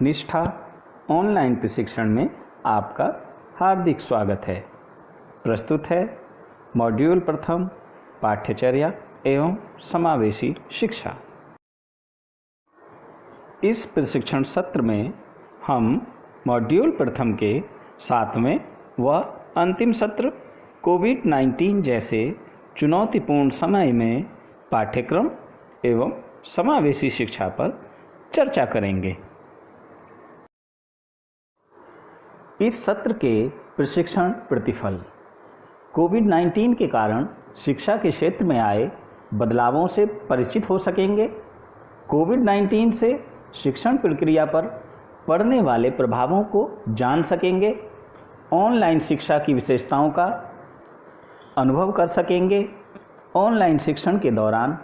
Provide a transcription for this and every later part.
निष्ठा ऑनलाइन प्रशिक्षण में आपका हार्दिक स्वागत है। प्रस्तुत है मॉड्यूल प्रथम पाठ्यचर्या एवं समावेशी शिक्षा। इस प्रशिक्षण सत्र में हम मॉड्यूल प्रथम के 7वें व अंतिम सत्र कोविड-19 जैसे चुनौतीपूर्ण समय में पाठ्यक्रम एवं समावेशी शिक्षा पर चर्चा करेंगे। इस सत्र के प्रशिक्षण प्रतिफल कोविड-19 के कारण शिक्षा के क्षेत्र में आए बदलावों से परिचित हो सकेंगे। कोविड-19 से शिक्षण प्रक्रिया पर पड़ने वाले प्रभावों को जान सकेंगे। ऑनलाइन शिक्षा की विशेषताओं का अनुभव कर सकेंगे। ऑनलाइन शिक्षण के दौरान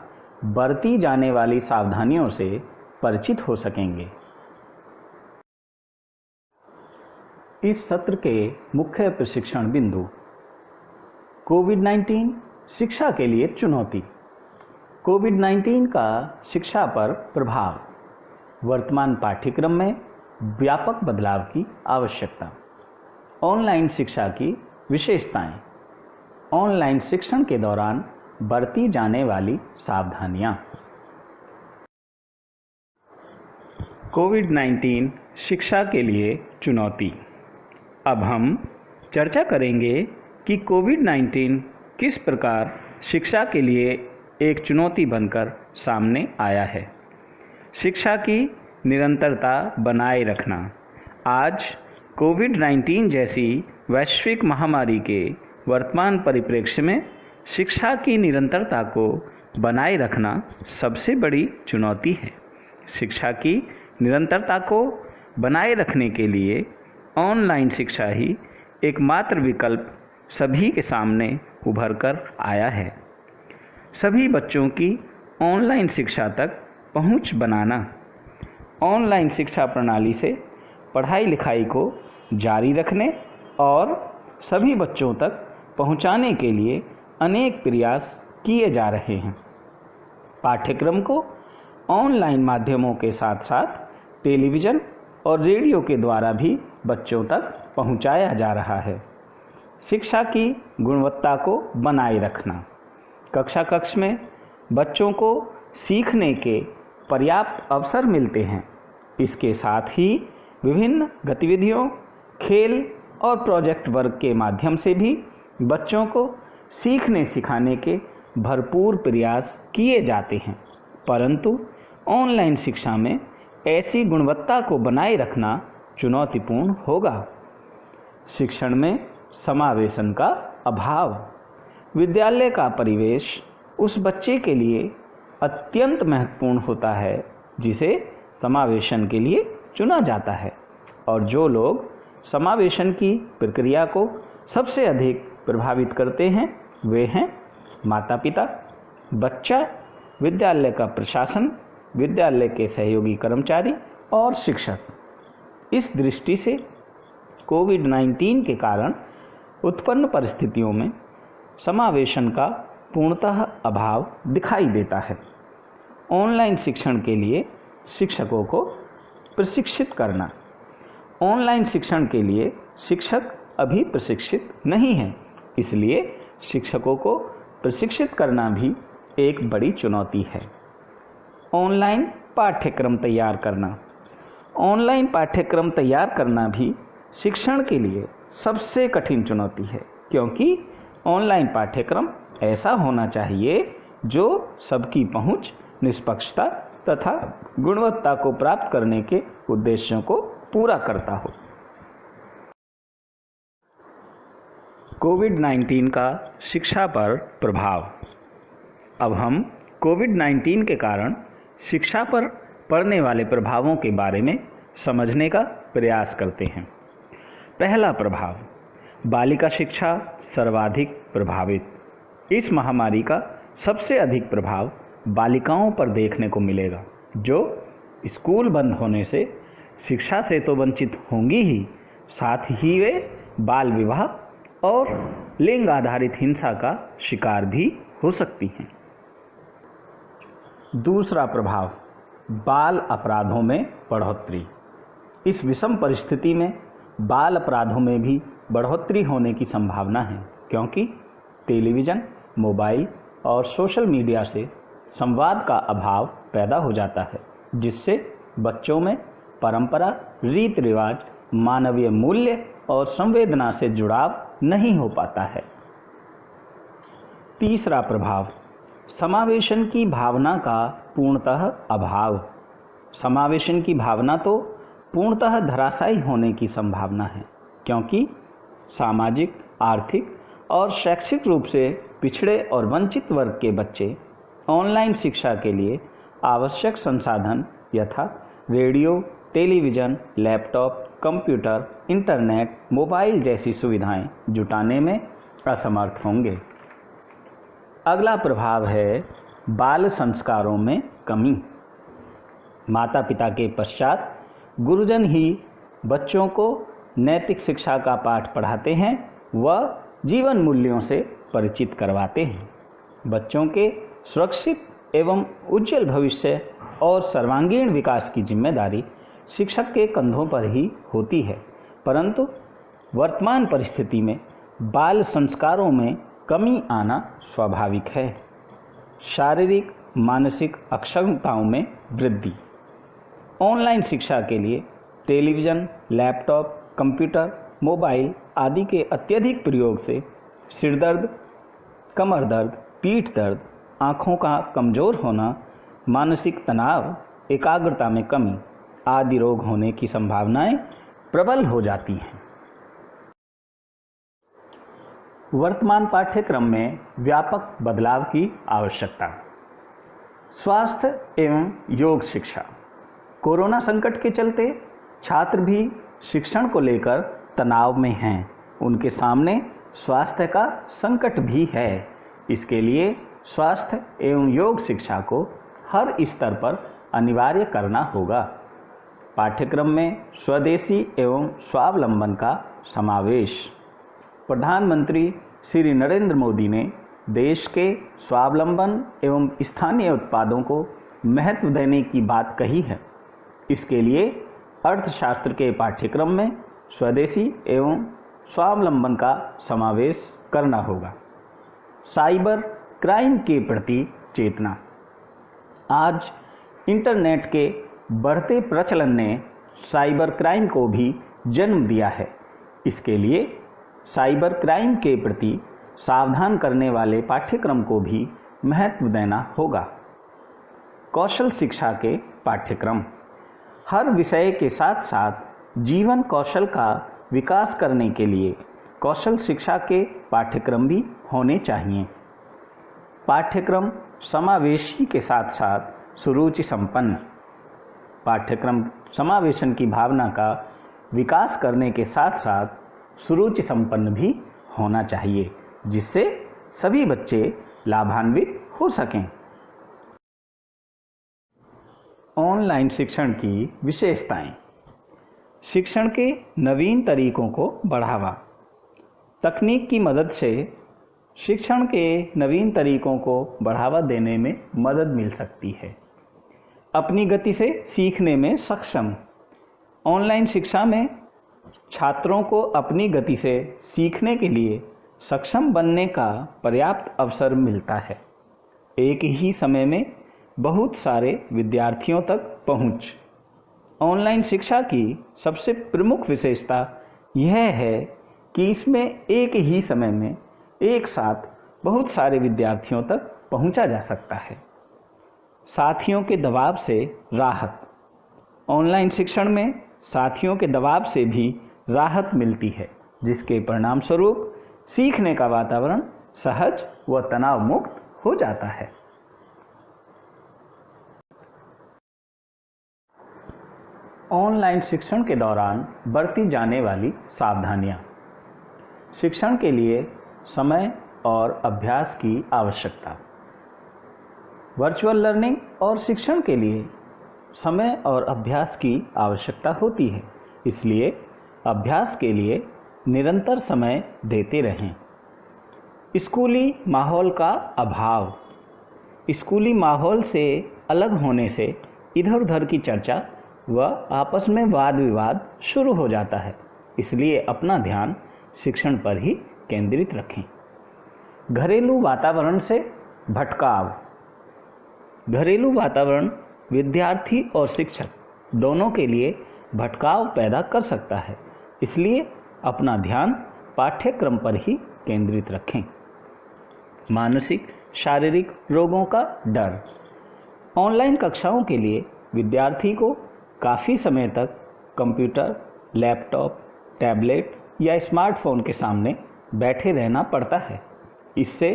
बरती जाने वाली सावधानियों से परिचित हो सकेंगे। इस सत्र के मुख्य प्रशिक्षण बिंदु कोविड-19 शिक्षा के लिए चुनौती, कोविड-19 का शिक्षा पर प्रभाव, वर्तमान पाठ्यक्रम में व्यापक बदलाव की आवश्यकता, ऑनलाइन शिक्षा की विशेषताएं, ऑनलाइन शिक्षण के दौरान बरती जाने वाली सावधानियां। कोविड-19 शिक्षा के लिए चुनौती। अब हम चर्चा करेंगे कि कोविड-19 किस प्रकार शिक्षा के लिए एक चुनौती बनकर सामने आया है। शिक्षा की निरंतरता बनाए रखना। आज कोविड-19 जैसी वैश्विक महामारी के वर्तमान परिप्रेक्ष्य में शिक्षा की निरंतरता को बनाए रखना सबसे बड़ी चुनौती है। शिक्षा की निरंतरता को बनाए रखने के लिए ऑनलाइन शिक्षा ही एकमात्र विकल्प सभी के सामने उभर कर आया है। सभी बच्चों की ऑनलाइन शिक्षा तक पहुंच बनाना, ऑनलाइन शिक्षा प्रणाली से पढ़ाई लिखाई को जारी रखने और सभी बच्चों तक पहुंचाने के लिए अनेक प्रयास किए जा रहे हैं। पाठ्यक्रम को ऑनलाइन माध्यमों के साथ साथ टेलीविज़न और रेडियो के द्वारा भी बच्चों तक पहुंचाया जा रहा है। शिक्षा की गुणवत्ता को बनाए रखना। कक्षा कक्ष में बच्चों को सीखने के पर्याप्त अवसर मिलते हैं। इसके साथ ही विभिन्न गतिविधियों, खेल और प्रोजेक्ट वर्क के माध्यम से भी बच्चों को सीखने सिखाने के भरपूर प्रयास किए जाते हैं। परंतु ऑनलाइन शिक्षा में ऐसी गुणवत्ता को बनाए रखना चुनौतीपूर्ण होगा। शिक्षण में समावेशन का अभाव। विद्यालय का परिवेश उस बच्चे के लिए अत्यंत महत्वपूर्ण होता है जिसे समावेशन के लिए चुना जाता है, और जो लोग समावेशन की प्रक्रिया को सबसे अधिक प्रभावित करते हैं वे हैं माता पिता, बच्चा, विद्यालय का प्रशासन, विद्यालय के सहयोगी कर्मचारी और शिक्षक। इस दृष्टि से कोविड-19 के कारण उत्पन्न परिस्थितियों में समावेशन का पूर्णतः अभाव दिखाई देता है। ऑनलाइन शिक्षण के लिए शिक्षकों को प्रशिक्षित करना। ऑनलाइन शिक्षण के लिए शिक्षक अभी प्रशिक्षित नहीं हैं, इसलिए शिक्षकों को प्रशिक्षित करना भी एक बड़ी चुनौती है। ऑनलाइन पाठ्यक्रम तैयार करना। ऑनलाइन पाठ्यक्रम तैयार करना भी शिक्षण के लिए सबसे कठिन चुनौती है, क्योंकि ऑनलाइन पाठ्यक्रम ऐसा होना चाहिए जो सबकी पहुंच, निष्पक्षता तथा गुणवत्ता को प्राप्त करने के उद्देश्यों को पूरा करता हो। कोविड-19 का शिक्षा पर प्रभाव। अब हम कोविड-19 के कारण शिक्षा पर पड़ने वाले प्रभावों के बारे में समझने का प्रयास करते हैं। पहला प्रभाव, बालिका शिक्षा सर्वाधिक प्रभावित। इस महामारी का सबसे अधिक प्रभाव बालिकाओं पर देखने को मिलेगा, जो स्कूल बंद होने से शिक्षा से तो वंचित होंगी ही, साथ ही वे बाल विवाह और लिंग आधारित हिंसा का शिकार भी हो सकती हैं। दूसरा प्रभाव, बाल अपराधों में बढ़ोतरी। इस विषम परिस्थिति में बाल अपराधों में भी बढ़ोतरी होने की संभावना है, क्योंकि टेलीविज़न, मोबाइल और सोशल मीडिया से संवाद का अभाव पैदा हो जाता है, जिससे बच्चों में परंपरा, रीति रिवाज, मानवीय मूल्य और संवेदना से जुड़ाव नहीं हो पाता है। तीसरा प्रभाव, समावेशन की भावना का पूर्णतः अभाव। समावेशन की भावना तो पूर्णतः धराशायी होने की संभावना है, क्योंकि सामाजिक, आर्थिक और शैक्षिक रूप से पिछड़े और वंचित वर्ग के बच्चे ऑनलाइन शिक्षा के लिए आवश्यक संसाधन यथा radio, television, laptop, computer, internet, mobile जैसी सुविधाएं जुटाने में असमर्थ होंगे। अगला प्रभाव है बाल संस्कारों में कमी। माता पिता के पश्चात गुरुजन ही बच्चों को नैतिक शिक्षा का पाठ पढ़ाते हैं व जीवन मूल्यों से परिचित करवाते हैं। बच्चों के सुरक्षित एवं उज्जवल भविष्य और सर्वांगीण विकास की जिम्मेदारी शिक्षक के कंधों पर ही होती है, परंतु वर्तमान परिस्थिति में बाल संस्कारों में कमी आना स्वाभाविक है। शारीरिक, मानसिक अक्षमताओं में वृद्धि। ऑनलाइन शिक्षा के लिए टेलीविज़न, लैपटॉप, कंप्यूटर, मोबाइल आदि के अत्यधिक प्रयोग से सिरदर्द, कमर दर्द, पीठ दर्द, आँखों का कमज़ोर होना, मानसिक तनाव, एकाग्रता में कमी आदि रोग होने की संभावनाएं प्रबल हो जाती हैं। वर्तमान पाठ्यक्रम में व्यापक बदलाव की आवश्यकता। स्वास्थ्य एवं योग शिक्षा। कोरोना संकट के चलते छात्र भी शिक्षण को लेकर तनाव में हैं। उनके सामने स्वास्थ्य का संकट भी है। इसके लिए स्वास्थ्य एवं योग शिक्षा को हर स्तर पर अनिवार्य करना होगा। पाठ्यक्रम में स्वदेशी एवं स्वावलंबन का समावेश। प्रधानमंत्री श्री नरेंद्र मोदी ने देश के स्वावलंबन एवं स्थानीय उत्पादों को महत्व देने की बात कही है। इसके लिए अर्थशास्त्र के पाठ्यक्रम में स्वदेशी एवं स्वावलंबन का समावेश करना होगा। साइबर क्राइम के प्रति चेतना। आज इंटरनेट के बढ़ते प्रचलन ने साइबर क्राइम को भी जन्म दिया है। इसके लिए साइबर क्राइम के प्रति सावधान करने वाले पाठ्यक्रम को भी महत्व देना होगा। कौशल शिक्षा के पाठ्यक्रम। हर विषय के साथ साथ जीवन कौशल का विकास करने के लिए कौशल शिक्षा के पाठ्यक्रम भी होने चाहिए। पाठ्यक्रम समावेशी के साथ साथ सुरुचि संपन्न। पाठ्यक्रम समावेशन की भावना का विकास करने के साथ साथ सुरुचि संपन्न भी होना चाहिए, जिससे सभी बच्चे लाभान्वित हो सकें। ऑनलाइन शिक्षण की विशेषताएं। शिक्षण के नवीन तरीकों को बढ़ावा। तकनीक की मदद से शिक्षण के नवीन तरीकों को बढ़ावा देने में मदद मिल सकती है। अपनी गति से सीखने में सक्षम। ऑनलाइन शिक्षा में छात्रों को अपनी गति से सीखने के लिए सक्षम बनने का पर्याप्त अवसर मिलता है। एक ही समय में बहुत सारे विद्यार्थियों तक पहुंच। ऑनलाइन शिक्षा की सबसे प्रमुख विशेषता यह है कि इसमें एक ही समय में एक साथ बहुत सारे विद्यार्थियों तक पहुंचा जा सकता है। साथियों के दबाव से राहत। ऑनलाइन शिक्षण में साथियों के दबाव से भी राहत मिलती है, जिसके परिणाम स्वरूप सीखने का वातावरण सहज व तनाव मुक्त हो जाता है। ऑनलाइन शिक्षण के दौरान बरती जाने वाली सावधानियाँ। शिक्षण के लिए समय और अभ्यास की आवश्यकता। वर्चुअल लर्निंग और शिक्षण के लिए समय और अभ्यास की आवश्यकता होती है, इसलिए अभ्यास के लिए निरंतर समय देते रहें। स्कूली माहौल का अभाव। स्कूली माहौल से अलग होने से इधर उधर की चर्चा व आपस में वाद विवाद शुरू हो जाता है। इसलिए अपना ध्यान शिक्षण पर ही केंद्रित रखें। घरेलू वातावरण से भटकाव। घरेलू वातावरण विद्यार्थी और शिक्षक दोनों के लिए भटकाव पैदा कर सकता है। इसलिए अपना ध्यान पाठ्यक्रम पर ही केंद्रित रखें। मानसिक शारीरिक रोगों का डर। ऑनलाइन कक्षाओं के लिए विद्यार्थी को काफ़ी समय तक कंप्यूटर, लैपटॉप, टैबलेट या स्मार्टफोन के सामने बैठे रहना पड़ता है। इससे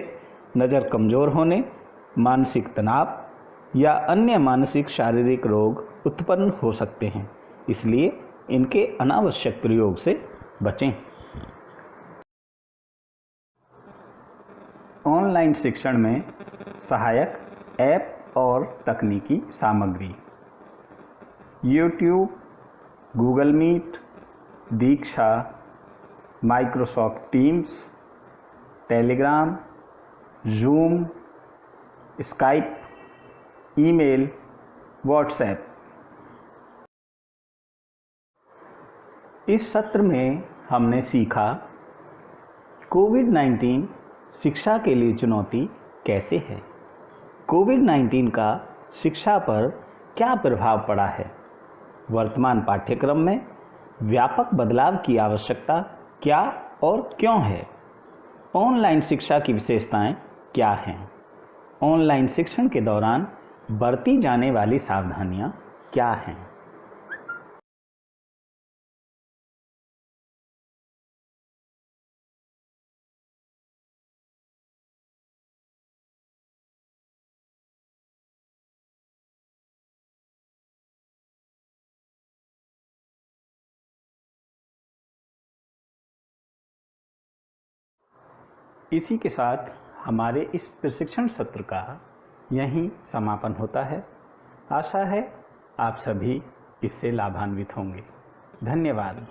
नज़र कमज़ोर होने, मानसिक तनाव या अन्य मानसिक शारीरिक रोग उत्पन्न हो सकते हैं। इसलिए इनके अनावश्यक प्रयोग से बचें। ऑनलाइन शिक्षण में सहायक ऐप और तकनीकी सामग्री। YouTube, Google Meet, Diksha, Microsoft Teams, Telegram, Zoom, Skype, email, WhatsApp. इस सत्र में हमने सीखा कोविड-19 शिक्षा के लिए चुनौती कैसे है, कोविड-19 का शिक्षा पर क्या प्रभाव पड़ा है, वर्तमान पाठ्यक्रम में व्यापक बदलाव की आवश्यकता क्या और क्यों है, ऑनलाइन शिक्षा की विशेषताएं क्या हैं, ऑनलाइन शिक्षण के दौरान बरती जाने वाली सावधानियां क्या हैं। इसी के साथ हमारे इस प्रशिक्षण सत्र का यहीं समापन होता है। आशा है आप सभी इससे लाभान्वित होंगे। धन्यवाद।